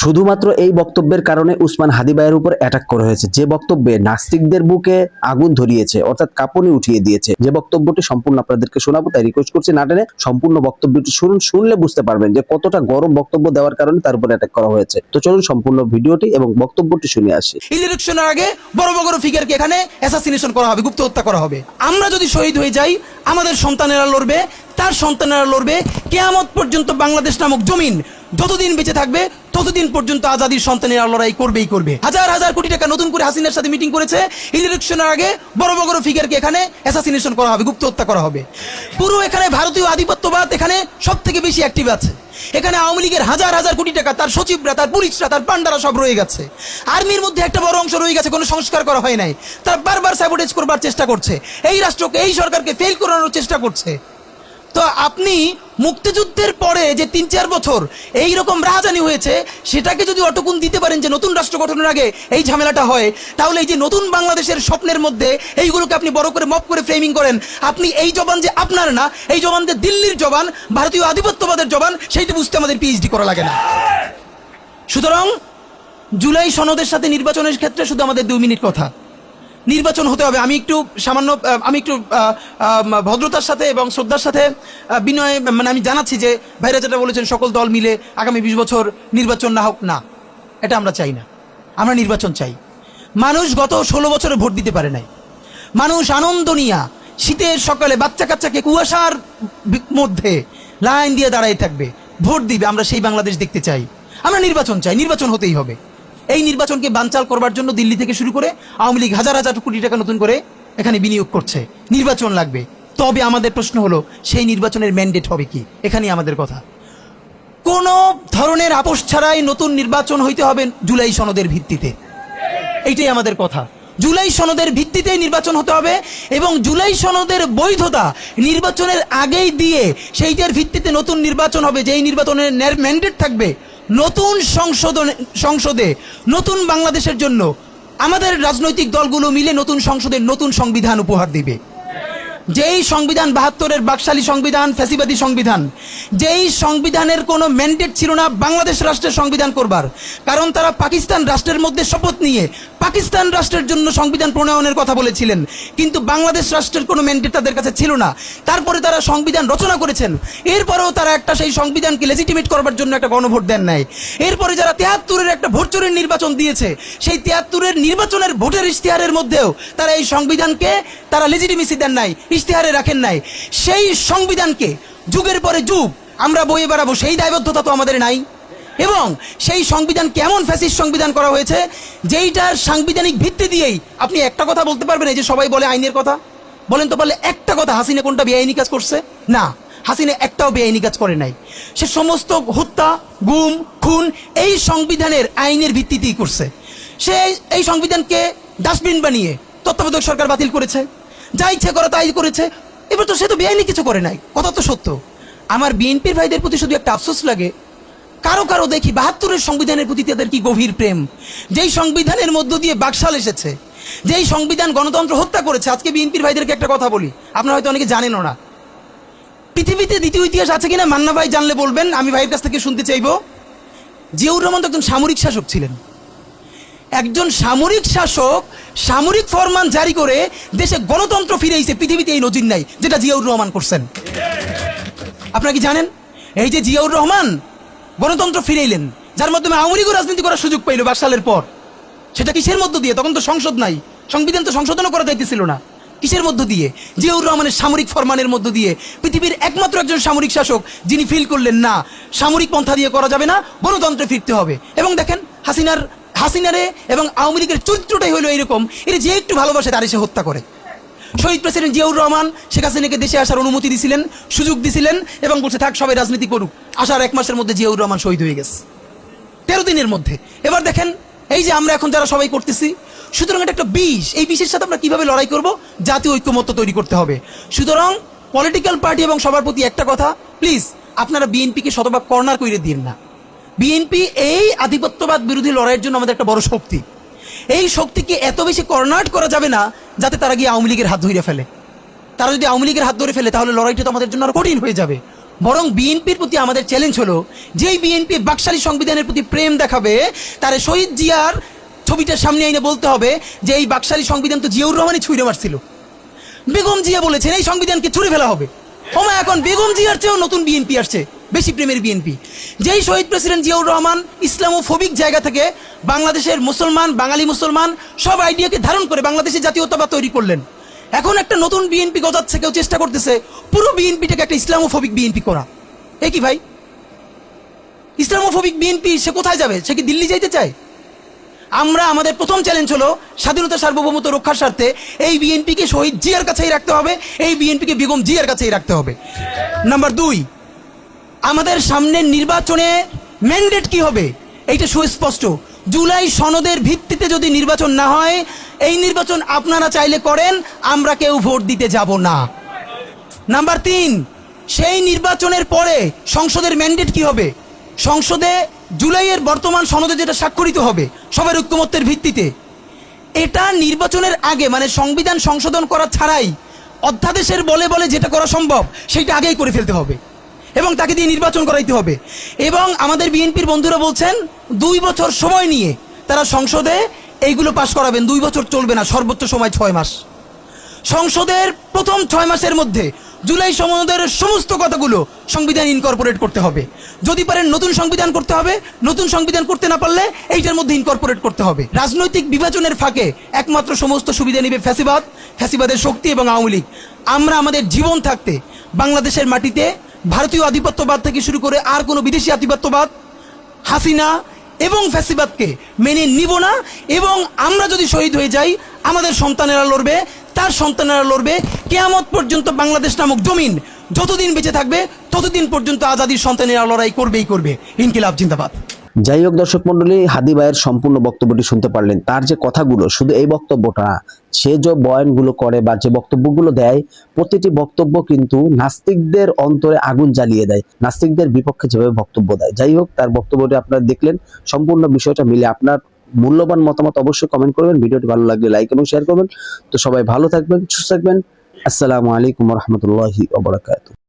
শুধুমাত্র এই বক্তব্যের কারণে উসমান হাদি ভাইয়ের উপর অ্যাটাক করা হয়েছে, যে বক্তব্যে নাস্তিকদের বুকে আগুন ধরিয়েছে, অর্থাৎ কাঁপুনি উঠিয়ে দিয়েছে। যে বক্তব্যটি সম্পূর্ণ আপনাদেরকে শোনাবো, তাই রিকোয়েস্ট করছি না টেনে সম্পূর্ণ বক্তব্যটি শুনুন। শুনলে বুঝতে পারবেন যে কতটা গরম বক্তব্য দেওয়ার কারণে তার উপর অ্যাটাক করা হয়েছে। তো চলুন সম্পূর্ণ ভিডিওটি এবং বক্তব্যটি শুনে আসি। ইলেকশনের আগে বড় বড় ফিগারকে এখানে অ্যাসাসিনেশন করা হবে, গুপ্ত হত্যা করা হবে। আমরা যদি শহীদ হয়ে যাই, আমাদের সন্তানেরা লড়বে, তার সন্তানেরা লড়বে। কিয়ামত পর্যন্ত বাংলাদেশ নামক জমিন যতদিন বেঁচে থাকবে ততদিন পর্যন্ত আজাদির সন্তানেরা লড়াই করবেই করবে। হাজার হাজার কোটি টাকা নতুন করে হাসিনার সাথে মিটিং করেছে। ইলেকশনের আগে বড় বড় ফিগারকে এখানে অ্যাসাসিনেশন করা হবে, গুপ্ত হত্যা করা হবে। পুরো এখানে ভারতীয় আধিপত্যবাদ এখানে সব থেকে বেশি অ্যাক্টিভ আছে। এখানে আওয়ামী লীগের হাজার হাজার কোটি টাকা, তার সচিবরা, তার পুলিশরা, তার পান্ডারা সব রয়ে গেছে। আর্মির মধ্যে একটা বড় অংশ রয়ে গেছে, কোনো সংস্কার করা হয় নাই। তারা বারবার স্যাবোটেজ করবার চেষ্টা করছে, এই রাষ্ট্রকে, এই সরকারকে ফেল করানোর চেষ্টা করছে। তো আপনি মুক্তিযুদ্ধের পরে যে ৩-৪ বছর এইরকম রাহাজানি হয়েছে, সেটাকে যদি অটকুন দিতে পারেন যে নতুন রাষ্ট্র গঠনের আগে এই ঝামেলাটা হয়, তাহলে এই যে নতুন বাংলাদেশের স্বপ্নের মধ্যে এইগুলোকে আপনি বড় করে মপ করে ফ্রেমিং করেন। আপনি এই জবান যে আপনার না, এই জবান যে দিল্লির জবান, ভারতীয় আধিপত্যবাদের জবান, সেইটা বুঝতে আমাদের পিএইচডি করা লাগে না। সুতরাং জুলাই সনদের সাথে নির্বাচনের ক্ষেত্রে শুধু আমাদের 2 মিনিট কথা। নির্বাচন হতে হবে। আমি একটু ভদ্রতার সাথে এবং শ্রদ্ধার সাথে বিনয় আমি জানাচ্ছি যে ভাইরা যেটা বলেছেন সকল দল মিলে আগামী 20 বছর নির্বাচন না হোক, না, এটা আমরা চাই না। আমরা নির্বাচন চাই। মানুষ গত 16 বছরে ভোট দিতে পারে নাই। মানুষ আনন্দ নিয়া শীতের সকালে বাচ্চা কাচ্চাকে কুয়াশার মধ্যে লাইন দিয়ে দাঁড়াই থাকবে, ভোট দিবে। আমরা সেই বাংলাদেশ দেখতে চাই। আমরা নির্বাচন চাই, নির্বাচন হতেই হবে। এই নির্বাচনকে বানচাল করবার জন্য দিল্লি থেকে শুরু করে আওয়ামী লীগ হাজার হাজার কোটি টাকা নতুন করে এখানে বিনিয়োগ করছে। নির্বাচন লাগবে। তবে আমাদের প্রশ্ন হলো, সেই নির্বাচনের ম্যান্ডেট হবে কি? এখানেই আমাদের কথা। কোন ধরনের আপোষ ছাড়াই নতুন নির্বাচন হইতে হবে জুলাই সনদের ভিত্তিতে। এইটাই আমাদের কথা। জুলাই সনদের ভিত্তিতে নির্বাচন হতে হবে এবং জুলাই সনদের বৈধতা নির্বাচনের আগেই দিয়ে সেইটার ভিত্তিতে নতুন নির্বাচন হবে, যেই নির্বাচনের ম্যান্ডেট থাকবে নতুন সংসদে নতুন বাংলাদেশের জন্য আমাদের রাজনৈতিক দলগুলো মিলে নতুন সংসদের নতুন সংবিধান উপহার দিবে। যেই সংবিধান 72-এর বাকশালী সংবিধান, ফ্যাসিবাদী সংবিধান, যেই সংবিধানের কোনো ম্যান্ডেট ছিল না বাংলাদেশ রাষ্ট্রের সংবিধান করবার, কারণ তারা পাকিস্তান রাষ্ট্রের মধ্যে শপথ নিয়ে পাকিস্তান রাষ্ট্রের জন্য সংবিধান প্রণয়নের কথা বলেছিলেন, কিন্তু বাংলাদেশ রাষ্ট্রের কোনো ম্যান্ডেট তাদের কাছে ছিল না। তারপরে তারা সংবিধান রচনা করেছেন, এরপরেও তারা একটা সেই সংবিধানকে লেজিটিমেট করবার জন্য একটা গণভোট দেন নাই। এরপরে যারা 73-এর একটা ভোট চোরের নির্বাচন দিয়েছে, সেই 73-এর নির্বাচনের ভোটের ইশতেহারের মধ্যেও তারা এই সংবিধানকে তারা লেজিটিমেসি দেন নাই, ইশতেহারে রাখেন নাই। সেই সংবিধানকে যুগের পরে যুগ আমরা বয়ে বেড়াবো, সেই দায়বদ্ধতা তো আমাদের নাই। এবং সেই সংবিধান কেমন ফ্যাসিস্ট সংবিধান করা হয়েছে, যেইটার সাংবিধানিক ভিত্তি দিয়েই আপনি একটা কথা বলতে পারবেন। এই যে সবাই বলে আইনের কথা, বলেন তো পারলে একটা কথা, হাসিনা কোনটা বেআইনি কাজ করছে? না, হাসিনা একটাও বেআইনি কাজ করে নাই। সে সমস্ত হত্যা, গুম, খুন এই সংবিধানের আইনের ভিত্তিতেই করছে। সে এই সংবিধানকে ডাস্টবিন বানিয়ে তত্ত্বাবধায়ক সরকার বাতিল করেছে, যা ইচ্ছে করে তাই করেছে। এবার তো সে তো বেআইনি কিছু করে নাই, কথা তো সত্য। আমার বিএনপির ভাইদের প্রতি শুধু একটা আফসোস লাগে, কারো কারো দেখি 72-এর সংবিধানের প্রতি তাদের কি গভীর প্রেম। যেই সংবিধানের মধ্য দিয়ে বাকশাল এসেছে, যেই সংবিধান গণতন্ত্র হত্যা করেছে। আজকে বিএনপির ভাইদেরকে একটা কথা বলি, আপনারা হয়তো অনেকে জানেনও না। পৃথিবীতে দ্বিতীয় ইতিহাস আছে কিনা মান্না ভাই জানলে বলবেন, আমি ভাইয়ের কাছ থেকে শুনতে চাইব। জিয়াউর রহমান তো একজন সামরিক শাসক ছিলেন। একজন সামরিক শাসক সামরিক ফরমান জারি করে দেশে গণতন্ত্র ফিরেছে, পৃথিবীতে এই নজির নাই যেটা জিয়াউর রহমান করছেন। আপনারা কি জানেন? এই যে জিয়াউর রহমান গণতন্ত্র ফিরাইলেন, যার মাধ্যমে আওয়ামী লীগও রাজনীতি করার সুযোগ পাইল 22 সালের পর। সেটা কিসের মধ্য দিয়ে? তখন তো সংসদ নাই, সংবিধান তো সংশোধনও করা যাইতেছিল না। কিসের মধ্য দিয়ে? জিয়াউর রহমানের সামরিক ফরমানের মধ্য দিয়ে। পৃথিবীর একমাত্র একজন সামরিক শাসক যিনি ফিল করলেন না, সামরিক পন্থা দিয়ে করা যাবে না, গণতন্ত্রে ফিরতে হবে। এবং দেখেন হাসিনারে এবং আওয়ামী লীগের চরিত্রটাই হলো এরকম, এর যে একটু ভালোবাসে তার এসে হত্যা করে। শহীদ প্রেসিডেন্ট জিয়াউর রহমান শেখ হাসিনাকে দেশে আসার অনুমতি দিয়েছিলেন, সুযোগ দিয়েছিলেন এবং বলছে থাক সবাই রাজনীতি করুক। আসার 1 মাসের মধ্যে জিয়াউর রহমান শহীদ হয়ে গেছে, 13 দিনের মধ্যে। এবার দেখেন এই যে আমরা এখন যারা সবাই করতেছি, সুতরাং এটা একটা বিষ। এই বিষের সাথে আমরা কিভাবে লড়াই করব? জাতীয় ঐক্যমত্য তৈরি করতে হবে। সুতরাং পলিটিক্যাল পার্টি এবং সবার প্রতি একটা কথা, প্লিজ আপনারা বিএনপিকে শতভাগ কর্নার করে দিন না। বিএনপি এই আধিপত্যবাদ বিরোধী লড়াইয়ের জন্য আমাদের একটা বড় শক্তি। এই শক্তিকে এত বেশি কর্নার করা যাবে না যাতে তারা গিয়ে আওয়ামী লীগের হাত ধরে ফেলে। তারা যদি আওয়ামী লীগের হাত ধরে ফেলে তাহলে লড়াইটা তো আমাদের জন্য আরো কঠিন হয়ে যাবে। বরং বিএনপির প্রতি আমাদের চ্যালেঞ্জ হলো, যেই বিএনপি বাকশালী সংবিধানের প্রতি প্রেম দেখাবে, তারে শহীদ জিয়ার ছবিটা সামনে এনে বলতে হবে যে এই বাকশালী সংবিধান তো জিয়াউর রহমানই ছুঁড়ে মারছিল। বেগম জিয়া বলেছেন এই সংবিধানকে ছুঁড়ে ফেলা হবে। ওমা এখন বেগম জিয়ার চেয়েও নতুন বিএনপি আসছে, বেশি প্রেমের বিএনপি। যেই শহীদ প্রেসিডেন্ট জিয়াউর রহমান ইসলামোফোবিক জায়গা থেকে বাংলাদেশের মুসলমান, বাঙালি মুসলমান সব আইডিয়াকে ধারণ করে বাংলাদেশের জাতীয়তাবাদ তৈরি করলেন। এখন একটা নতুন বিএনপি গজাচ্ছে, কেউ চেষ্টা করতেছে পুরো বিএনপিটাকে একটা ইসলামোফোবিক বিএনপি করা। এ কি ভাই, ইসলামোফোবিক বিএনপি সে কোথায় যাবে? সে কি দিল্লি যাইতে চায়? আমরা আমাদের প্রথম চ্যালেঞ্জ হলো স্বাধীনতা সার্বভৌমত্ব রক্ষার স্বার্থে এই বিএনপিকে শহীদ জিয়ার কাছেই রাখতে হবে, এই বিএনপিকে বেগম জিয়ার কাছেই রাখতে হবে। নাম্বার 2, আমাদের সামনের নির্বাচনে ম্যান্ডেট কি হবে এইটা সুস্পষ্ট। জুলাই সনদের ভিত্তিতে যদি নির্বাচন না হয়, এই নির্বাচন আপনারা চাইলে করেন, আমরা কেউ ভোট দিতে যাব না। নাম্বার 3, সেই নির্বাচনের পরে সংসদের ম্যান্ডেট কি হবে? সংসদে জুলাইয়ের বর্তমান সনদে যেটা স্বাক্ষরিত হবে সবার ঐক্যমত্যের ভিত্তিতে, এটা নির্বাচনের আগে মানে সংবিধান সংশোধন করা ছাড়াই অধ্যাদেশের বলে বলে যেটা করা সম্ভব সেটা আগেই করে ফেলতে হবে এবং তাকে দিয়ে নির্বাচন করাইতে হবে। এবং আমাদের বিএনপির বন্ধুরা বলছেন 2 বছর সময় নিয়ে তারা সংসদে এইগুলো পাশ করাবেন। 2 বছর চলবে না, সর্বোচ্চ সময় 6 মাস। সংসদের প্রথম 6 মাসের মধ্যে জুলাই সনদের সমস্ত কথাগুলো সংবিধান ইনকর্পোরেট করতে হবে। যদি পারেন নতুন সংবিধান করতে হবে, নতুন সংবিধান করতে না পারলে এইটার মধ্যে ইনকর্পোরেট করতে হবে। রাজনৈতিক বিভাজনের ফাঁকে একমাত্র সমস্ত সুবিধা নেবে ফ্যাসিবাদ, ফ্যাসিবাদের শক্তি এবং আওয়ামী লীগ। আমরা আমাদের জীবন থাকতে বাংলাদেশের মাটিতে ভারতীয় আধিপত্যবাদ থেকে শুরু করে আর কোনো বিদেশি আধিপত্যবাদ, হাসিনা এবং ফ্যাসিবাদকে মেনে নিব না। এবং আমরা যদি শহীদ হয়ে যাই, আমাদের সন্তানেরা লড়বে, তার সন্তানেরা লড়বে, কিয়ামত পর্যন্ত বাংলাদেশ নামক জমিন যতদিন বেঁচে থাকবে ততদিন পর্যন্ত আজাদির সন্তানেরা লড়াই করবেই করবে। ইনকিলাব জিন্দাবাদ। যাই হোক দর্শক মন্ডলী, হাদি ভাইয়ের সম্পূর্ণ বক্তব্যটি শুনতে পারলেন। তার যে কথাগুলো, শুধু এই বক্তব্যটা না, সে যে বয়ানগুলো করে বা যে বক্তব্যগুলো দেয়, প্রতিটি বক্তব্য কিন্তু নাস্তিকদের অন্তরে আগুন জ্বালিয়ে দেয়, নাস্তিকদের বিপক্ষে যেভাবে বক্তব্য দেয়। যাই হোক, তার বক্তব্যটি আপনারা দেখলেন, সম্পূর্ণ বিষয়টা মিলে আপনার মূল্যবান মতামত অবশ্যই কমেন্ট করবেন। ভিডিওটি ভালো লাগলে লাইক এবং শেয়ার করবেন। তো সবাই ভালো থাকবেন, সুস্থ থাকবেন। আসসালামু আলাইকুম ওয়া রাহমাতুল্লাহি ওয়া বারাকাতুহু।